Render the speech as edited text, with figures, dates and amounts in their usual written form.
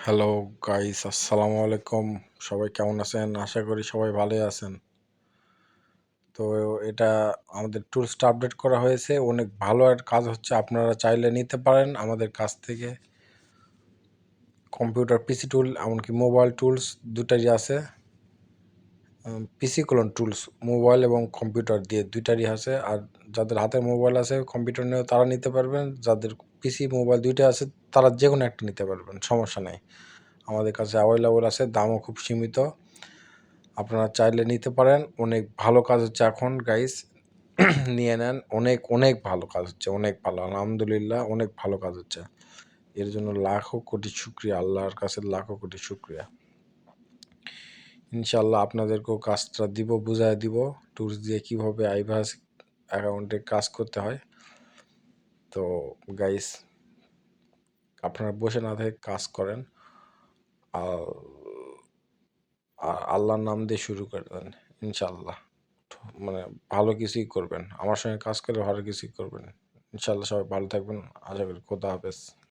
Hello guys, আসসালামু আলাইকুম। সবাই কেমন আছেন? আশা করি সবাই ভালোই আছেন। তো এটা আমাদের টুলসটা আপডেট করা হয়েছে। অনেক ভালো একটা কাজ হচ্ছে। আপনারা চাইলে নিতে পারেন আমাদের কাছ থেকে। কম্পিউটার পিসি টুল এমনকি মোবাইল টুলস দুটারই আছে। পিসি কোলন টুলস মোবাইল এবং কম্পিউটার দিয়ে দুইটারই আছে। আর যাদের হাতে মোবাইল আছে কম্পিউটার নিয়েও তারা নিতে পারবেন। যাদের পিসি মোবাইল দুইটা আছে তারা যে কোনো একটা নিতে পারবেন, সমস্যা নেই। আমাদের কাছে অ্যাভেলেবল আছে, দামও খুব সীমিত। আপনারা চাইলে নিতে পারেন। অনেক ভালো কাজ হচ্ছে এখন গাইস। নিয়ে নেন। অনেক অনেক ভালো কাজ হচ্ছে, অনেক ভালো, আলহামদুলিল্লাহ অনেক ভালো কাজ হচ্ছে। এর জন্য লাখো কোটি শুকরিয়া, আল্লাহর কাছে লাখো কোটি শুকরিয়া। ইনশাল্লাহ আপনাদেরকেও কাজটা দিব, বুঝায় দিব টুলস দিয়ে কিভাবে আইভাস অ্যাকাউন্টে কাজ করতে হয়। তো গাইস, আপনারা বসে না থেকে কাজ করেন, আল্লাহর নাম দিয়ে শুরু করে দেন। ইনশাল্লাহ মানে ভালো কিছুই করবেন। আমার সঙ্গে কাজ করে ভালো কিছুই করবেন। ইনশাল্লাহ সবাই ভালো থাকবেন। আশা করি। খোদা হাফেজ।